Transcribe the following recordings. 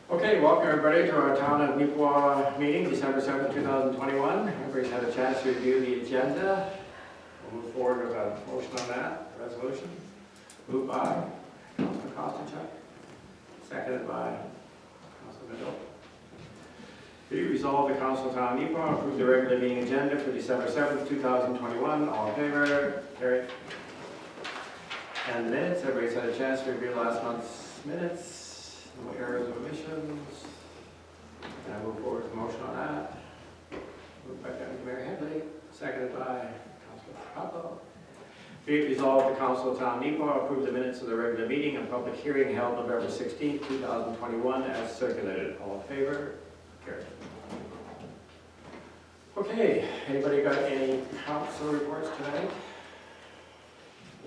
Okay, welcome everybody to our Town of Neepawa meeting, December 7th, 2021. Everybody's had a chance to review the agenda. We'll move forward with a motion on that, resolution. Moved by Councilor Kostenchuk, seconded by Councilor Middle. Be resolved, the Council of Town of Neepawa approve the regular meeting agenda for December 7th, 2021. All in favor? Carried. And the minutes, everybody's had a chance to review last month's minutes. No errors or omissions. And I move forward with the motion on that. Moved by Deputy Mayor Headley, seconded by Councilor Papa. Be it resolved, the Council of Town of Neepawa approve the minutes of the regular meeting and public hearing held November 16, 2021 as circulated. All in favor? Carried. Okay, anybody got any council reports tonight?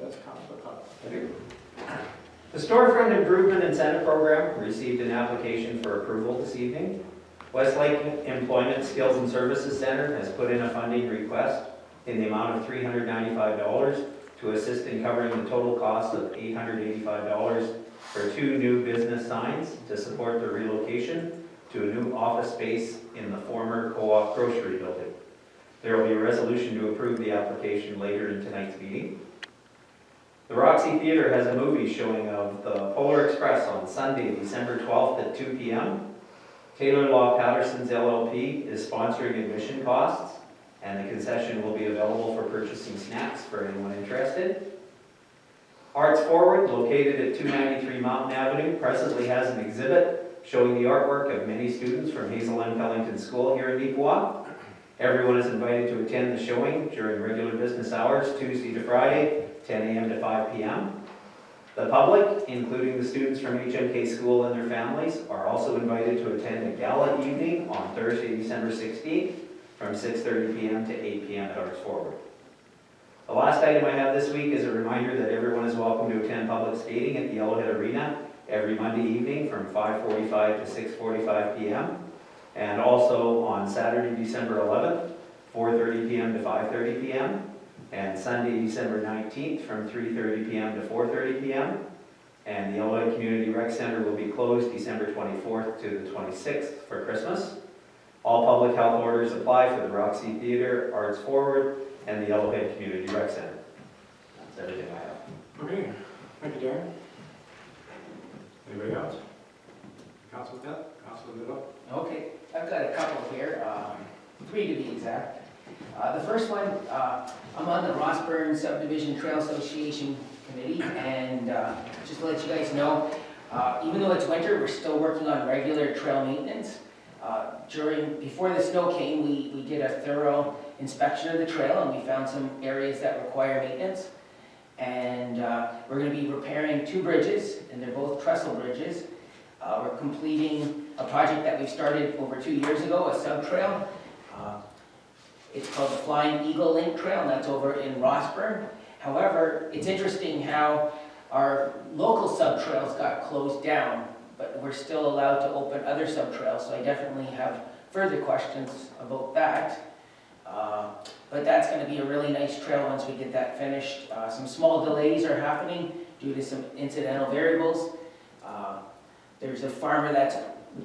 Yes, Councilor Papa. I do. The Storefront Improvement Incentive Program received an application for approval this evening. Westlake Employment Skills and Services Center has put in a funding request in the amount of $395 to assist in covering the total cost of $885 for 2 new business signs to support the relocation to a new office space in the former co-op grocery building. There will be a resolution to approve the application later in tonight's meeting. The Roxy Theatre has a movie showing of the Polar Express on Sunday, December 12th at 2 p.m. Taylor Law Patterson's LLP is sponsoring admission costs, and the concession will be available for purchasing snacks for anyone interested. Arts Forward, located at 293 Mountain Avenue, presently has an exhibit showing the artwork of many students from Hazel M. Pellington School here in Neepawa. Everyone is invited to attend the showing during regular business hours, Tuesday to Friday, 10 a.m. to 5 p.m. The public, including the students from HMK School and their families, are also invited to attend a gala evening on Thursday, December 16th from 6:30 p.m. to 8 p.m. at Arts Forward. The last item I have this week is a reminder that everyone is welcome to attend public skating at the Yellowhead Arena every Monday evening from 5:45 to 6:45 p.m. and also on Saturday, December 11th, 4:30 p.m. to 5:30 p.m. and Sunday, December 19th from 3:30 p.m. to 4:30 p.m. And the Yellowhead Community Rec Center will be closed December 24th to the 26th for Christmas. All public health orders apply for the Roxy Theatre, Arts Forward, and the Yellowhead Community Rec Center. That's everything I have. Okay, thank you, Darren. Anybody else? Councilor Pell? Councilor Middle? Okay, I've got a couple here, 3 to be exact. The first one, I'm on the Rossburn Subdivision Trail Association Committee, and just to let you guys know, even though it's winter, we're still working on regular trail maintenance. Before the snow came, we did a thorough inspection of the trail, and we found some areas that require maintenance. And we're going to be repairing 2 bridges, and they're both trestle bridges. We're completing a project that we started over 2 years ago, a sub-trail. It's called the Flying Eagle Link Trail, and that's over in Rossburn. However, it's interesting how our local sub-trails got closed down, but we're still allowed to open other sub-trails, so I definitely have further questions about that. But that's going to be a really nice trail once we get that finished. Some small delays are happening due to some incidental variables. There's a farmer that's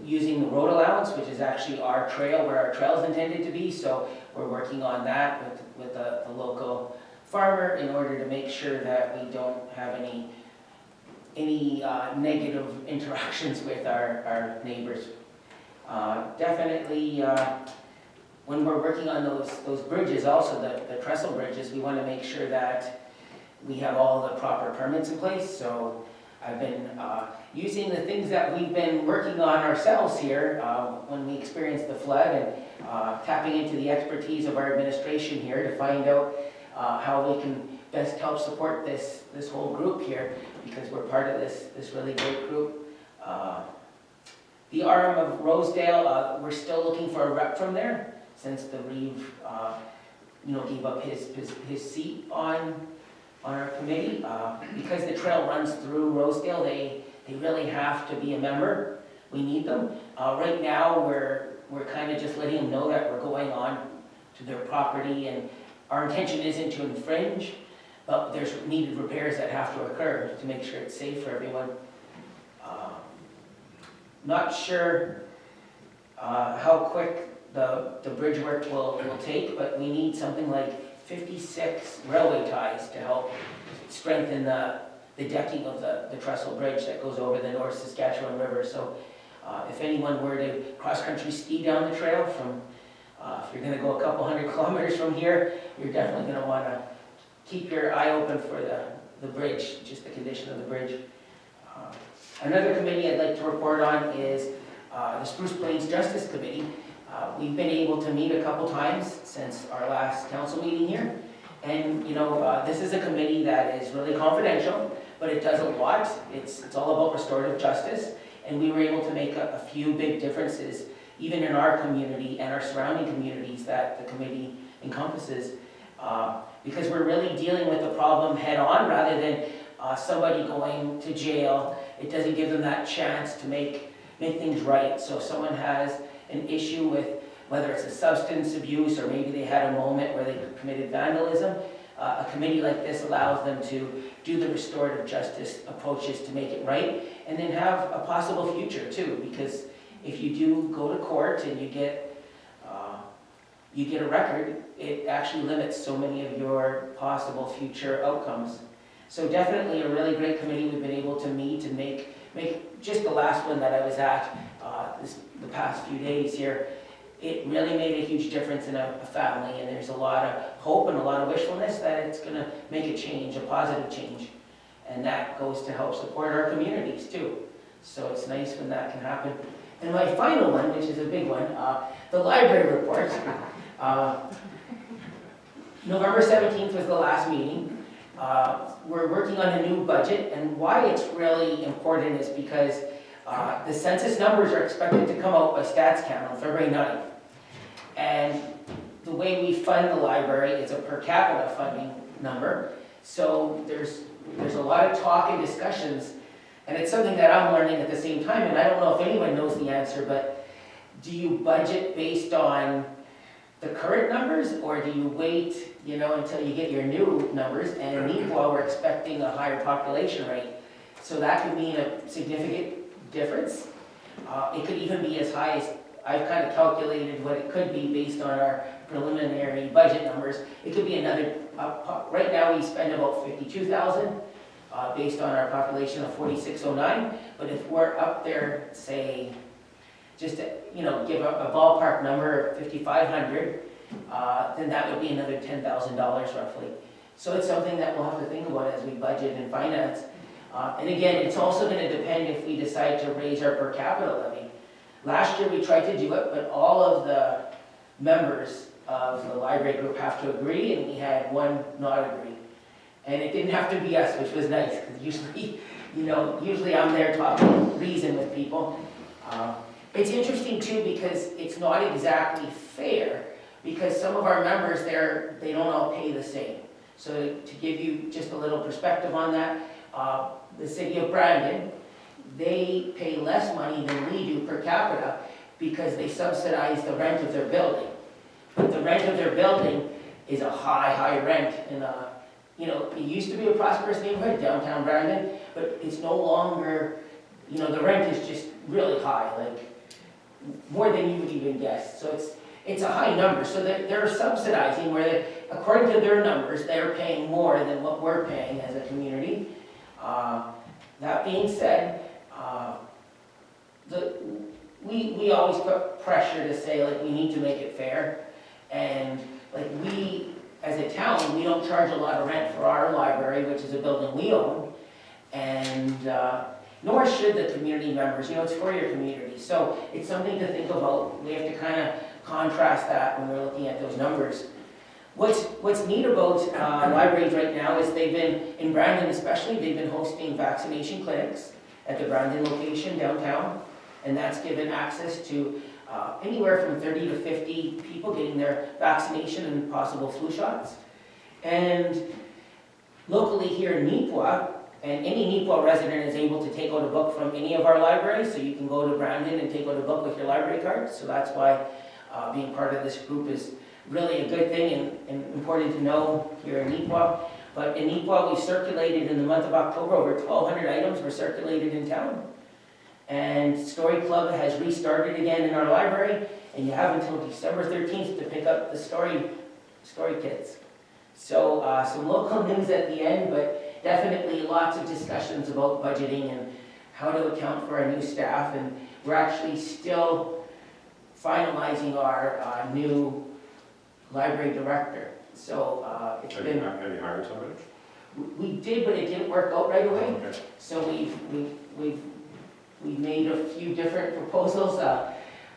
using the road allowance, which is actually our trail, where our trail is intended to be, so we're working on that with the local farmer in order to make sure that we don't have any negative interactions with our neighbors. Definitely, when we're working on those bridges, also the trestle bridges, we want to make sure that we have all the proper permits in place. So I've been using the things that we've been working on ourselves here when we experienced the flood, and tapping into the expertise of our administration here to find out how we can best help support this whole group here, because we're part of this really great group. The arm of Rosedale, we're still looking for a rep from there, since the Reeve gave up his seat on our committee. Because the trail runs through Rosedale, they really have to be a member. We need them. Right now, we're kind of just letting them know that we're going on to their property, and our intention isn't to infringe, but there's needed repairs that have to occur to make sure it's safe for everyone. Not sure how quick the bridge work will take, but we need something like 56 railway ties to help strengthen the decking of the trestle bridge that goes over the North Saskatchewan River. So if anyone were to cross-country ski down the trail from, if you're gonna go a couple hundred kilometers from here, you're definitely gonna wanna keep your eye open for the bridge, just the condition of the bridge. Another committee I'd like to report on is the Spruce Plains Justice Committee. We've been able to meet a couple times since our last council meeting here. And, you know, this is a committee that is really confidential, but it does a lot. It's all about restorative justice. And we were able to make a few big differences, even in our community and our surrounding communities that the committee encompasses. Because we're really dealing with the problem head on rather than somebody going to jail. It doesn't give them that chance to make things right. So if someone has an issue with whether it's a substance abuse or maybe they had a moment where they committed vandalism, a committee like this allows them to do the restorative justice approaches to make it right and then have a possible future too. Because if you do go to court and you get a record, it actually limits so many of your possible future outcomes. So definitely a really great committee we've been able to meet and make just the last one that I was at the past few days here. It really made a huge difference in a family, and there's a lot of hope and a lot of wishfulness that it's going to make a change, a positive change. And that goes to help support our communities too. So it's nice when that can happen. And my final one, which is a big one, the library report. November 17th was the last meeting. We're working on a new budget, and why it's really important is because the census numbers are expected to come out by StatsCan on February 9th. And the way we fund the library is a per capita funding number. So there's a lot of talk and discussions, and it's something that I'm learning at the same time, and I don't know if anyone knows the answer, but do you budget based on the current numbers, or do you wait, you know, until you get your new numbers? And in Neepawa, we're expecting a higher population rate. So that could mean a significant difference. It could even be as high as, I've kind of calculated what it could be based on our preliminary budget numbers. It could be another, right now we spend about 52,000 based on our population of 4,609. But if we're up there, say, just to, you know, give a ballpark number of 5,500, then that would be another $10,000 roughly. So it's something that we'll have to think about as we budget and finance. And again, it's also going to depend if we decide to raise our per capita levy. Last year we tried to do it, but all of the members of the library group have to agree, and we had one not agree. And it didn't have to be us, which was nice, because usually, you know, I'm there talking reason with people. It's interesting too, because it's not exactly fair, because some of our members there, they don't all pay the same. So to give you just a little perspective on that, the city of Brandon, they pay less money than we do per capita because they subsidize the rent of their building. But the rent of their building is a high rent. And you know, it used to be a prosperous neighborhood, downtown Brandon, but it's no longer, you know, the rent is just really high, like more than you would even guess. So it's a high number. So they're subsidizing where, according to their numbers, they're paying more than what we're paying as a community. That being said, we always put pressure to say, like, we need to make it fair. And like, we, as a town, we don't charge a lot of rent for our library, which is a building we own. And nor should the community members, you know, it's for your community. So it's something to think about. We have to kind of contrast that when we're looking at those numbers. What's neat about libraries right now is they've been, in Brandon especially, they've been hosting vaccination clinics at the Brandon location downtown. And that's given access to anywhere from 30 to 50 people getting their vaccination and possible flu shots. And locally here in Neepawa, and any Neepawa resident is able to take out a book from any of our libraries, so you can go to Brandon and take out a book with your library card. So that's why being part of this group is really a good thing and important to know here in Neepawa. But in Neepawa, we circulated in the month of October, over 1,200 items were circulated in town. And Story Club has restarted again in our library, and you have until December 13th to pick up the story kits. So some local news at the end, but definitely lots of discussions about budgeting and how to account for our new staff. And we're actually still finalizing our new library director. So it's Have been... you hired somebody? We did, but it didn't work out right away. Okay. So we've made a few different proposals,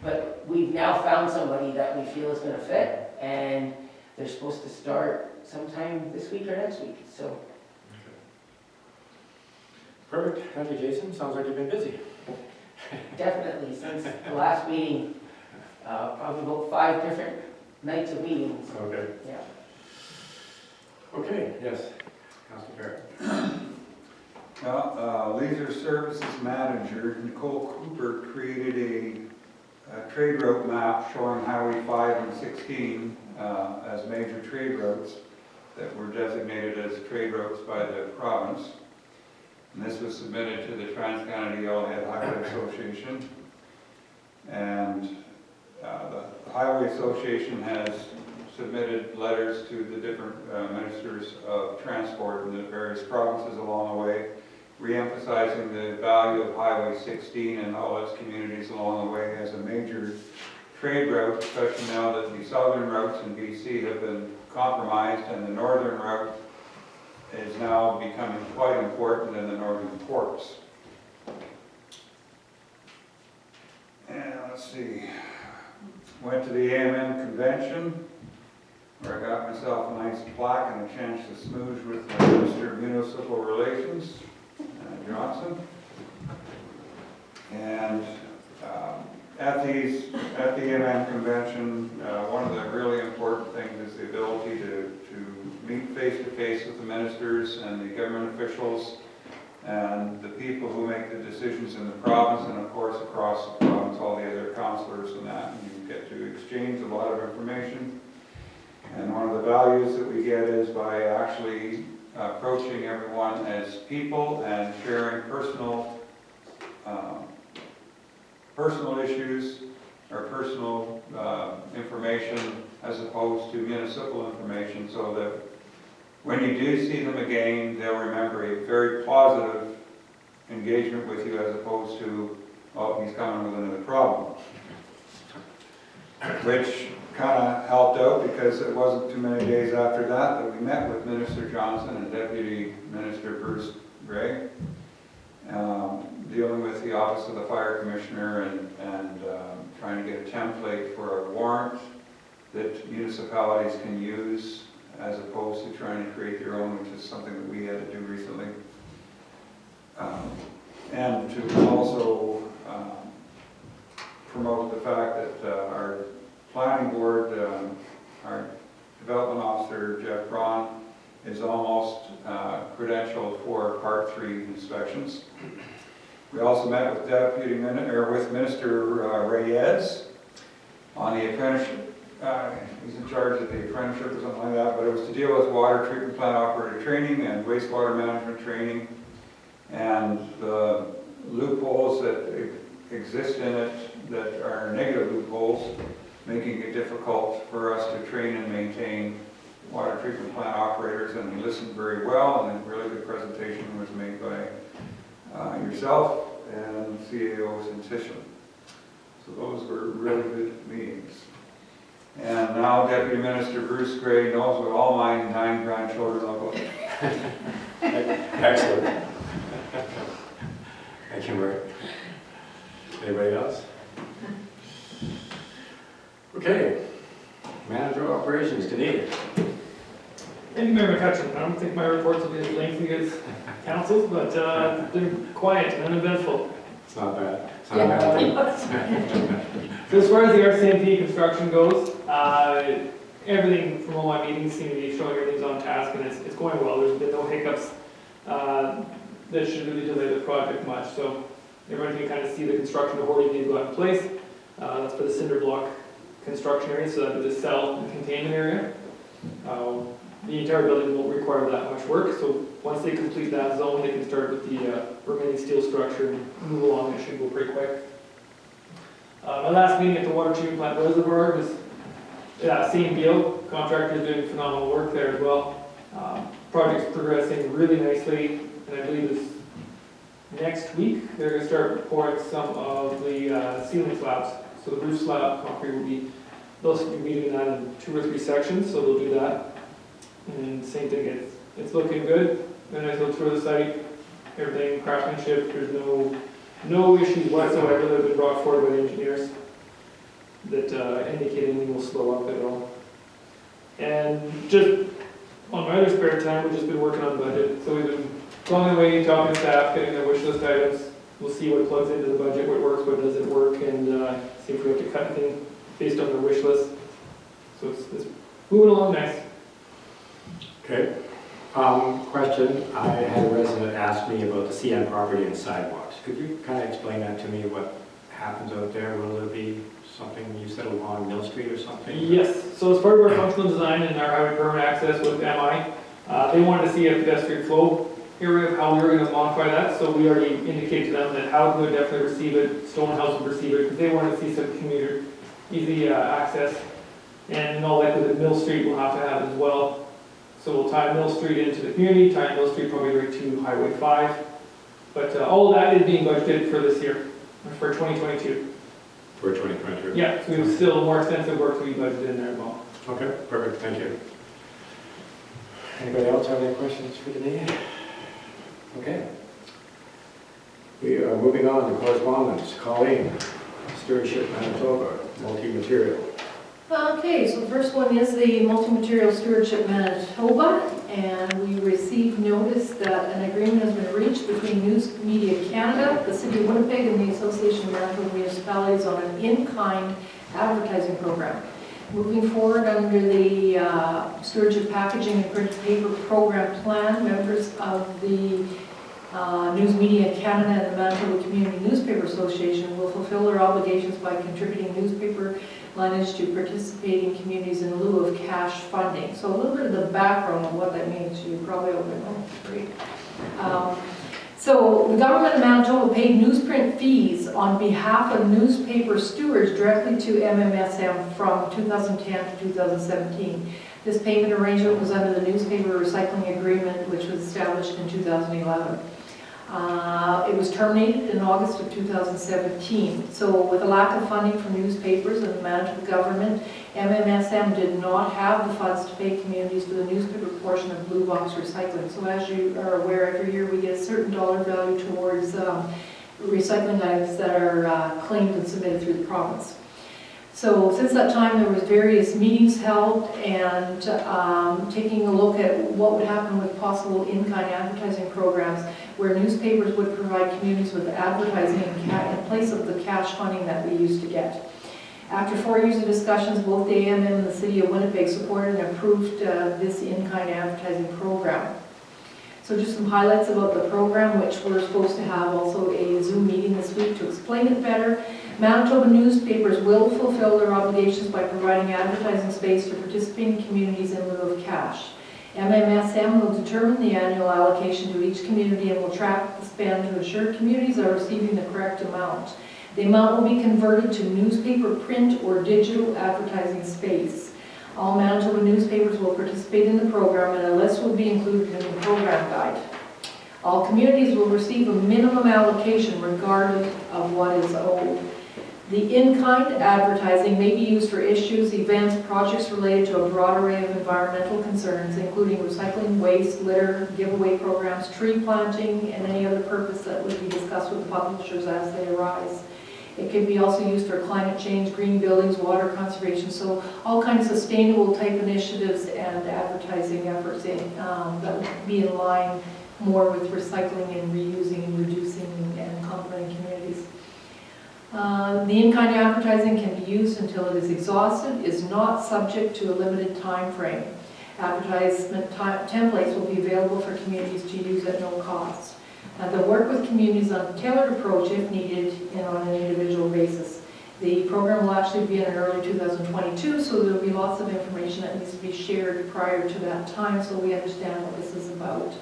but we've now found somebody that we feel is gonna fit, and they're supposed to start sometime this week or next week, so. Perfect. Thank you, Jason. Sounds like you've been busy. Definitely, since the last meeting, probably about 5 different nights of meetings, Okay. yeah. Okay, yes. Councilor Fair. Leisure Services Manager Nicole Cooper created a trade route map showing Highway 5 and 16 as major trade routes that were designated as trade routes by the province. And this was submitted to the Trans-Canada All-Head Highway Association. And the Highway Association has submitted letters to the different ministers of transport in the various provinces along the way, re-emphasizing the value of Highway 16 and all its communities along the way as a major trade route, especially now that the southern routes in BC have been compromised and the northern route is now becoming quite important in the northern ports. And let's see, went to the AMM convention, where I got myself a nice plaque and a chance to smooch with my Minister of Municipal Relations, Johnson. And at the AMM convention, one of the really important things is the ability to meet face-to-face with the ministers and the government officials and the people who make the decisions in the province, and of course across the province, all the other councillors and that. And you get to exchange a lot of information. And one of the values that we get is by actually approaching everyone as people and sharing personal issues or personal information as opposed to municipal information, so that when you do see them again, they'll remember a very positive engagement with you as opposed to, oh, he's coming with another problem. Which kind of helped out because it wasn't too many days after that we met with Minister Johnson and Deputy Minister Bruce Gray, dealing with the Office of the Fire Commissioner and trying to get a template for a warrant that municipalities can use as opposed to trying to create their own, which is something that we had to do recently. And to also promote the fact that our planning board, our development officer, Jeff Braun, is almost credentialed for Part 3 inspections. We also met with with Minister Reyes on the apprenticeship. He's in charge of the apprenticeship or something like that, but it was to deal with water treatment plant operator training and wastewater management training and the loopholes that exist in it that are negative loopholes, making it difficult for us to train and maintain water treatment plant operators. And he listened very well, and a really good presentation was made by yourself and CAO Centisham. So those were really good meetings. And now Deputy Minister Bruce Gray knows what all my 9 grandchildren look like. Excellent. Thank you, Murray. Anybody else? Okay. Manager of Operations, Canadian. Thank you, Mayor McCutcheon. I don't think my reports will be as lengthy as council's, but they're quiet and uneventful. It's not bad. It's not bad. So as far as the RCMP construction goes, everything from all my meetings seem to be showing everything's on task and it's going well. There's been no hiccups that should really delay the project much. So everyone can kind of see the construction of what we need to go in place. That's for the cinder block construction area, so that is the cell and containment area. the entire building won't require that much work, so once they complete that zone, they can start with the remaining steel structure and move along. It should go pretty quick. My last meeting at the water treatment plant reservoir was same deal. Contractor's doing phenomenal work there as well. Project's progressing really nicely, and I believe this next week they're going to start pouring some of the ceiling slabs. So the roof slab concrete will be, they'll be doing that in 2 or 3 sections, so they'll do that. And same thing, it's looking good. Then I looked through the site, everything craftsmanship, there's no issues whatsoever that have been brought forward by the engineers that indicate anything will slow up at all. And just on my other spare time, we've just been working on budget. So we've been going away, talking to staff, getting their wish list items. We'll see what plugs into the budget, what works, what doesn't work, and see if we have to cut anything based on their wish list. So it's moving along nice. Okay. Question, I had a resident ask me about the CN property and sidewalks. Could you kind of explain that to me, what happens out there? Will there be something, you said along Mill Street or something? Yes, so as part of our functional design and our highway permit access with MI, they wanted to see a pedestrian flow area, how we were going to modify that. So we already indicated to them that Howden would definitely receive it, Stonehouse would receive it, because they wanted to see some commuter, easy access. And in all likelihood, Mill Street will have to have it as well. So we'll tie Mill Street into the community, tie Mill Street probably right to Highway 5. But all of that is being budgeted for this year, for 2022. For 2022? Yeah, so we have still more extensive work to be budgeted in there as well. Okay, perfect, thank you. Anybody else have any questions for Denise? Okay. We are moving on to correspondence. Colleen, Stewardship Manitoba, multi-material. Okay, so the first one is the Multi-Material Stewardship Manitoba, and we received notice that an agreement has been reached between News Media Canada, the City of Winnipeg, and the Association of Manitoba Municipalities on an in-kind advertising program. Moving forward under the Stewardship Packaging and Printed Paper Program Plan, members of the News Media Canada and the Manitoba Community Newspaper Association will fulfill their obligations by contributing newspaper lineage to participating communities in lieu of cash funding. So a little bit of the background of what that means, you probably already know. Great. So the government of Manitoba paid newsprint fees on behalf of newspaper stewards directly to MMSM from 2010 to 2017. This payment arrangement was under the newspaper recycling agreement, which was established in 2011. It was terminated in August of 2017. So with a lack of funding from newspapers and the Manitoba government, MMSM did not have the funds to pay communities for the newspaper portion of blue box recycling. So as you are aware, every year we get a certain dollar value towards recycling items that are claimed and submitted through the province. So since that time, there was various meetings held and taking a look at what would happen with possible in-kind advertising programs where newspapers would provide communities with advertising in place of the cash funding that we used to get. After 4 years of discussions, both the AMM and the City of Winnipeg supported and approved this in-kind advertising program. So just some highlights about the program, which we're supposed to have also a Zoom meeting this week to explain it better. Manitoba newspapers will fulfill their obligations by providing advertising space to participating communities in lieu of cash. MMSM will determine the annual allocation to each community and will track the spend to ensure communities are receiving the correct amount. The amount will be converted to newspaper, print, or digital advertising space. All Manitoba newspapers will participate in the program, and a list will be included in the program guide. All communities will receive a minimum allocation regardless of what is owed. The in-kind advertising may be used for issues, events, projects related to a broad array of environmental concerns, including recycling, waste, litter, giveaway programs, tree planting, and any other purpose that would be discussed with the publishers as they arise. It can be also used for climate change, green buildings, water conservation, so all kinds of sustainable type initiatives and advertising efforts that would be in line more with recycling and reusing and reducing and complementing communities. The in-kind advertising can be used until it is exhausted, is not subject to a limited time frame. Advertisement templates will be available for communities to use at no cost. They'll work with communities on a tailored approach if needed and on an individual basis. The program will actually begin in early 2022, so there'll be lots of information that needs to be shared prior to that time so we understand what this is about.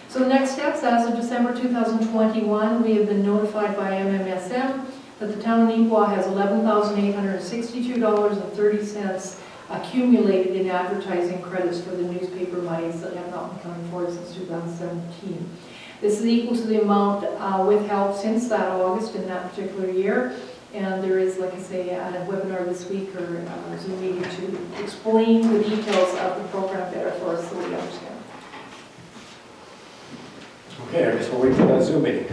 So the next steps, as of December 2021, we have been notified by MMSM that the town of Neepawa has $11,862.30 accumulated in advertising credits for the newspaper monies that have not been coming forward since 2017. This is equal to the amount withheld since that August in that particular year. And there is, like I say, a webinar this week or a Zoom meeting to explain the details of the program better for us so we understand. Okay, I guess we'll wait for that Zoom meeting.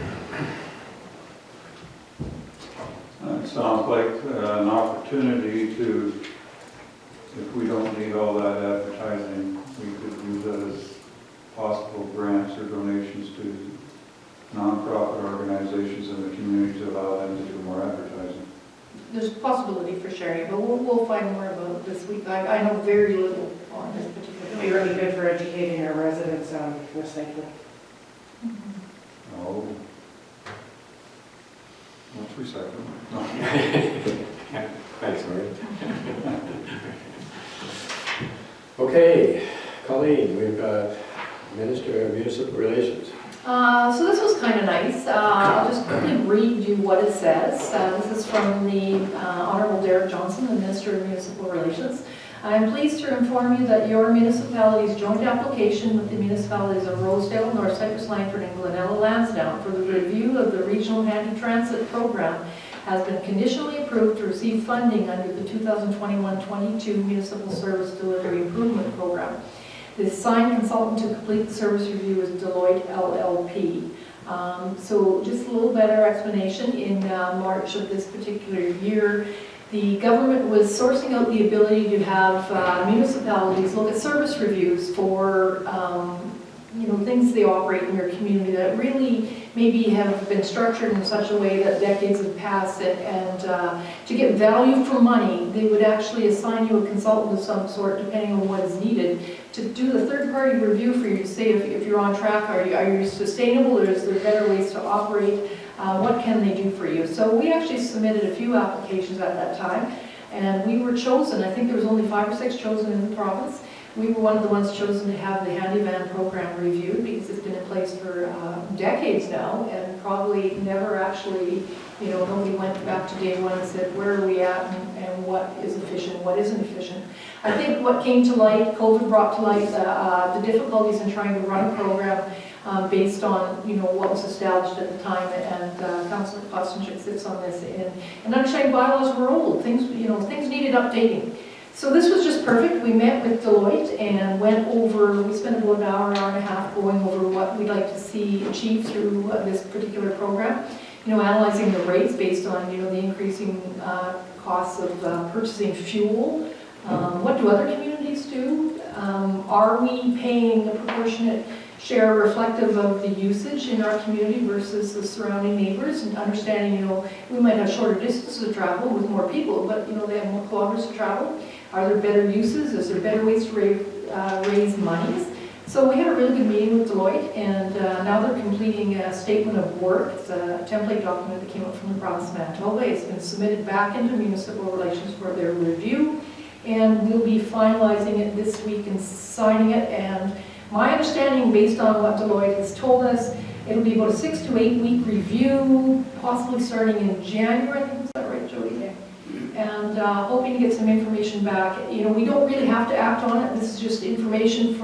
It sounds like an opportunity to, if we don't need all that advertising, we could use that as possible grants or donations to nonprofit organizations in the community to allow them to do more advertising. There's a possibility for sharing, but we'll find more about it this week. I know very little on this particular. It'd be really good for educating our residents on recycling. Oh. What's recycling? No. Thanks, Marie. Okay, Colleen, we've got Minister of Municipal Relations. So this was kind of nice. I'll just quickly read you what it says. This is from the Honorable Derek Johnson, the Minister of Municipal Relations. I am pleased to inform you that your municipality's joint application with the municipalities of Rosedale, North Cypress, Langford, and Glenella Lansdowne for the review of the Regional Handy Transit Program has been conditionally approved to receive funding under the 2021-22 Municipal Service Delivery Improvement Program. The assigned consultant to complete the service review is Deloitte LLP. So just a little better explanation. In March of this particular year, the government was sourcing out the ability to have municipalities look at service reviews for things they operate in your community that really maybe have been structured in such a way that decades have passed, and to get value for money, they would actually assign you a consultant of some sort, depending on what is needed, to do the third-party review for you to say if you're on track, are you sustainable, or is there better ways to operate, what can they do for you. So we actually submitted a few applications at that time, and we were chosen. I think there was only 5 or 6 chosen in the province. We were one of the ones chosen to have the handy van program reviewed because it's been in place for decades now, and probably never actually, nobody went back to day one and said, where are we at and what is efficient, what isn't efficient. I think what came to light, COVID brought to light the difficulties in trying to run a program based on, what was established at the time, and Councillor Kostenchik sits on this, and understanding bylaws were old, things needed updating. So this was just perfect. We met with Deloitte and we spent about an hour and a half going over what we'd like to see achieved through this particular program. Analyzing the rates based on, the increasing costs of purchasing fuel. What do other communities do? Are we paying a proportionate share reflective of the usage in our community versus the surrounding neighbors, and understanding, we might have shorter distances to travel with more people, but, they have more kilometers to travel. Are there better uses? Is there better ways to raise monies? So we had a really good meeting with Deloitte, and now they're completing a statement of work. It's a template document that came up from the province of Manitoba. It's been submitted back into municipal relations for their review, and we'll be finalizing it this week and signing it. And my understanding, based on what Deloitte has told us, it'll be about a 6 to 8 week review, possibly starting in January. I think, is that right, Jody? Yeah. And hoping to get some information back. We don't really have to act on it. This is just information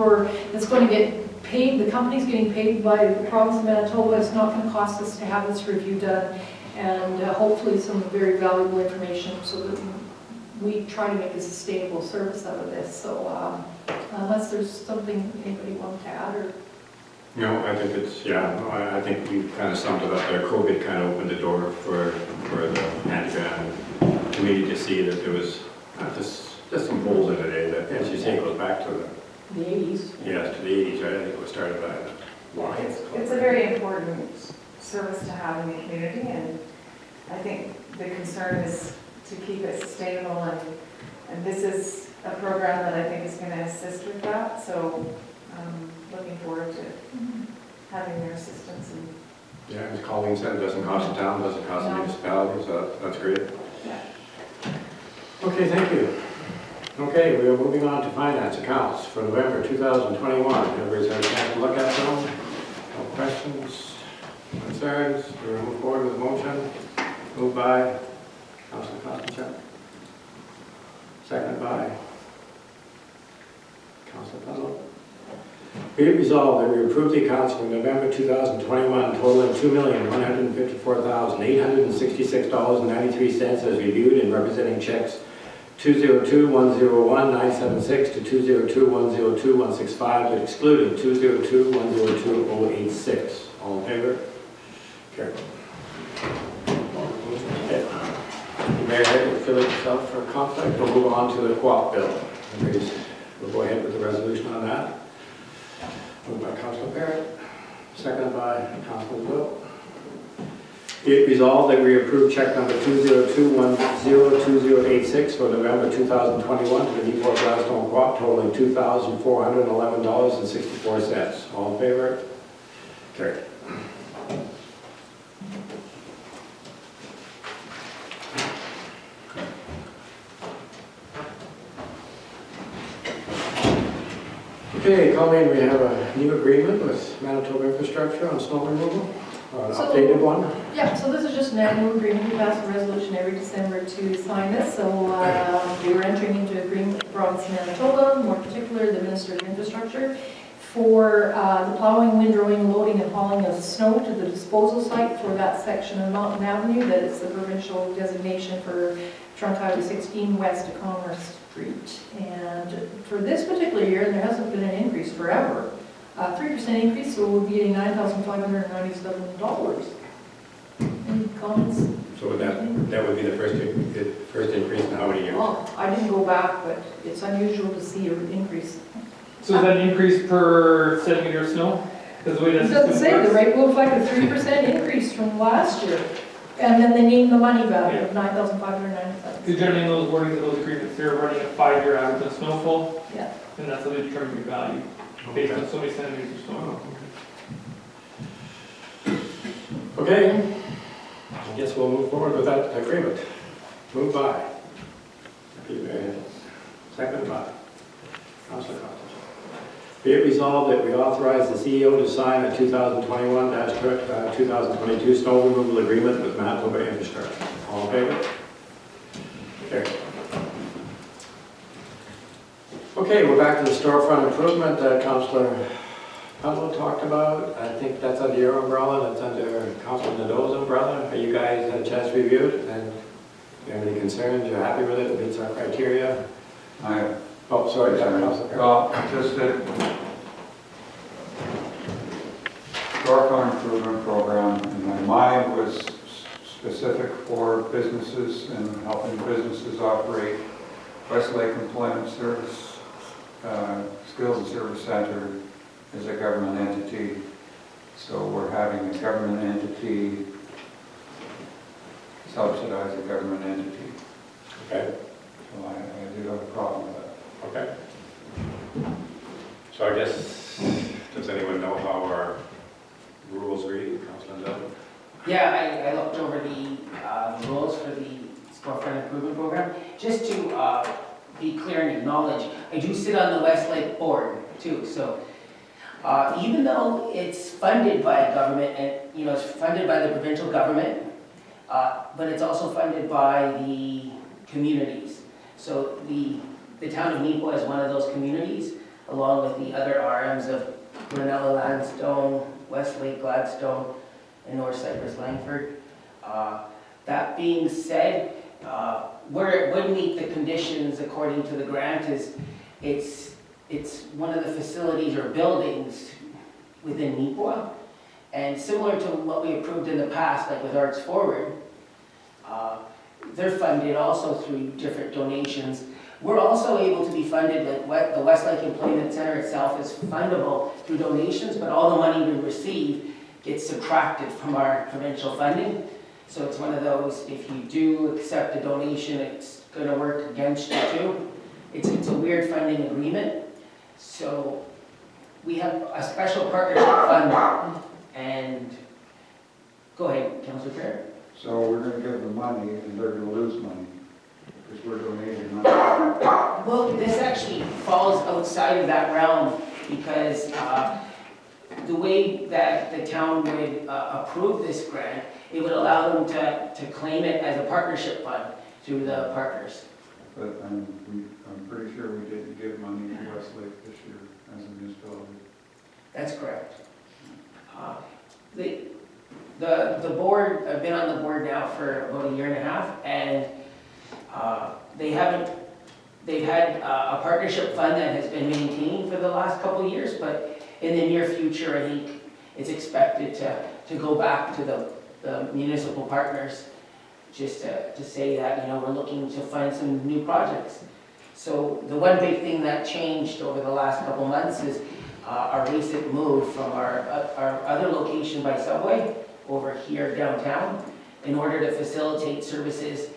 that's going to get paid. The company's getting paid by the province of Manitoba. It's not going to cost us to have this review done, and hopefully some very valuable information so that we try to make a sustainable service out of this. So unless there's something anybody wants to add, or No, I think I think we kind of summed it up there. COVID kind of opened the door for the handyman committee to see that there was just some holes in it, that, as you say, goes back to the 80s. to the 80s, right? I think it was started by the Lions. It's a very important service to have in the community, and I think the concern is to keep it sustainable, and this is a program that I think is going to assist with that, so looking forward to having their assistance. Yeah, as Colleen said, it doesn't cost the town, doesn't cost the municipality, so that's great. Okay, thank you. Okay, we are moving on to finance accounts for November 2021. Everybody's had a chance to look at them? No questions, concerns? We'll move forward with the motion. Moved by Councilor Costichuk. Seconded by Councilor Puzzle. Be it resolved that we approve the accounts for November 2021 totaling $2,154,866.93 as reviewed and representing checks 202-101-976 to 202-102-165, but excluding 202-102-086. All in favor? Carried. Mayor, fill yourself for conflict. We'll move on to the co-op bill. We'll go ahead with the resolution on that. Moved by Councilor Barrett, seconded by Councilor Will. Be it resolved that we approve check number 202-102086 for November 2021 to the Neepawa Gladstone Co-op totaling $2,411.64. All in favor? Carried. Okay, Colleen, we have a new agreement with Manitoba Infrastructure on snow removal, or an updated one. Yeah, so this is just an annual agreement. We pass a resolution every December to sign this. So we were entering into agreement with the province of Manitoba, more particularly the Minister of Infrastructure, for the plowing, windrowing, loading, and hauling of snow to the disposal site for that section of Mountain Avenue that is the provincial designation for Trunk Highway 16 west of Commerce Street. And for this particular year, and there hasn't been an increase forever, 3% increase, so we'll be getting $9,597. Any comments? So that would be the first increase in how many years? Well, I didn't go back, but it's unusual to see an increase. So is that an increase per centimeter of snow? Because the way It that's. doesn't say, the rate will reflect a 3% increase from last year. And then they name the money value of $9,597. Because generally in those wordings of those agreements, they're running a 5-year average of snowfall, Yeah. and that's how they determine your value, based on so many centimeters of snow. Okay, I guess we'll move forward with that agreement. Moved by. Second by Councilor Costigan. Be it resolved that we authorize the CEO to sign a 2021-2022 snow removal agreement with Manitoba Infrastructure. All in favor? Carried. Okay, we're back to the storefront improvement that Councilor Pablo talked about. I think that's under your umbrella, that's under Councilor Nadeau's umbrella. Are you guys had a chance to review it? And do you have any concerns? You're happy with it? It meets our criteria? Oh, sorry, Councilor. Well, just that storefront improvement program in my mind was specific for businesses and helping businesses operate. Westlake Employment Service, Skills and Service Center is a government entity. So we're having a government entity subsidize a government entity. Okay. So I do have a problem with that. Okay. So I guess, does anyone know how our rules read, Councilor Dillon? Yeah, I looked over the rules for the storefront improvement program. Just to be clear and acknowledge, I do sit on the Westlake board too. So even though it's funded by a government, and it's funded by the provincial government, but it's also funded by the communities. So the town of Neepawa is one of those communities, along with the other RMs of Brunella, Lansdowne, Westlake, Gladstone, and North Cypress, Langford. That being said, where it would meet the conditions according to the grant is it's one of the facilities or buildings within Neepawa. And similar to what we approved in the past, like with Arts Forward, they're funded also through different donations. We're also able to be funded, like the Westlake Employment Center itself is fundable through donations, but all the money we receive gets subtracted from our provincial funding. So it's one of those, if you do accept a donation, it's going to work against you too. It's a weird funding agreement. So we have a special partnership fund, and go ahead, Councilor Kerr. So we're gonna give them money and they're gonna lose money because we're donating money. Well, this actually falls outside of that realm because the way that the town would approve this grant, it would allow them to claim it as a partnership fund through the partners. But I'm pretty sure we didn't give money to Westlake this year as a municipality. That's correct. The board, I've been on the board now for about 1.5 years, and they've had a partnership fund that has been maintained for the last couple of years, but in the near future, I think it's expected to go back to the municipal partners, just to say that, you know, we're looking to fund some new projects. So the one big thing that changed over the last couple of months is our recent move from our other location by Subway over here downtown in order to facilitate services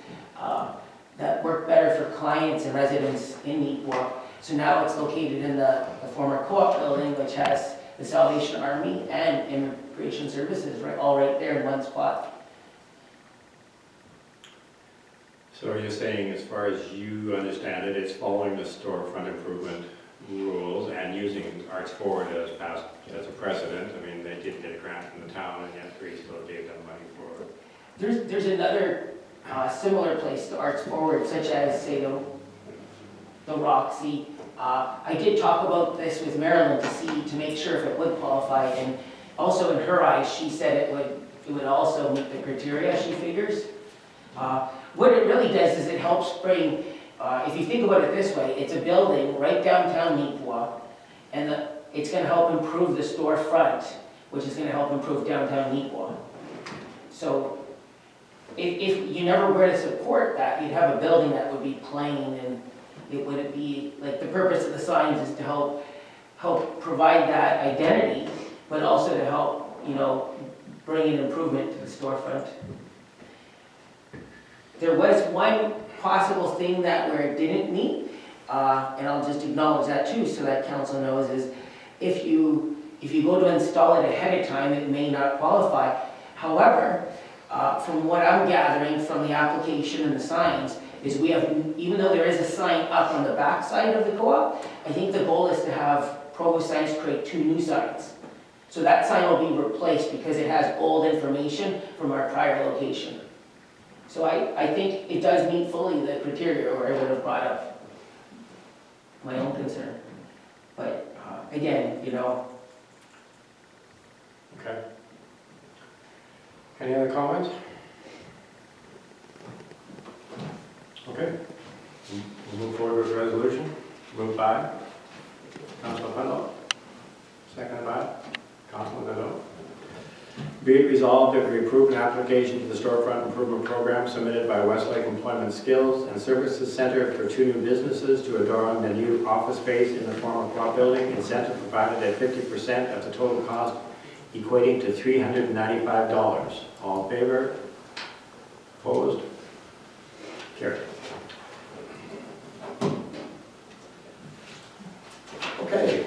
that work better for clients and residents in Neepawa. So now it's located in the former co-op building, which has the Salvation Army and Immigration Services all right there in one spot. So you're saying, as far as you understand it, it's following the storefront improvement rules and using Arts Forward as a precedent. I mean, they did get a grant from the town, and yet we still gave them money for it. There's another similar place to Arts Forward, such as, say, the Roxy. I did talk about this with Marilyn to make sure if it would qualify, and also in her eyes, she said it would also meet the criteria, she figures. What it really does is it helps bring, if you think about it this way, it's a building right downtown Neepawa, and it's going to help improve the storefront, which is going to help improve downtown Neepawa. So if you never were to support that, you'd have a building that would be plain, and it wouldn't be, like, the purpose of the signs is to help provide that identity, but also to help, you know, bring an improvement to the storefront. There was one possible thing that where it didn't meet, and I'll just acknowledge that too, so that council knows, is if you go to install it ahead of time, it may not qualify. However, from what I'm gathering from the application and the signs, is we have, even though there is a sign up on the back side of the co-op, I think the goal is to have Provo Signs create 2 new signs. So that sign will be replaced because it has old information from our prior location. So I think it does meet fully the criteria, or I would have brought up my own concern. But again, you know. Okay. Any other comments? Okay. We'll move forward with the resolution. Moved by Councilor Pendle. Seconded by Councilor Nadeau. Be it resolved that we approve an application to the Storefront Improvement Program submitted by Westlake Employment Skills and Services Center for 2 new businesses to adorn the new office space in the former co-op building, incentive provided at 50% of the total cost, equating to $395. All in favor? Opposed? Carried. Okay,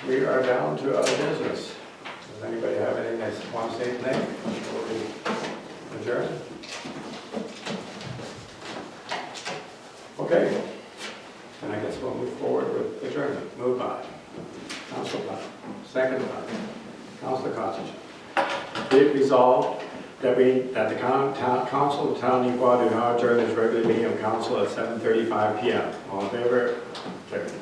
we are down to other business. Does anybody have anything they want to say tonight before we adjourn? Okay, and I guess we'll move forward with adjournment. Moved by Councilor Platt, second by Councilor Costigan. Be it resolved that the Council of the Town of Neepawa do now adjourn this regular meeting of Council at 7:35 p.m. All in favor? Carried.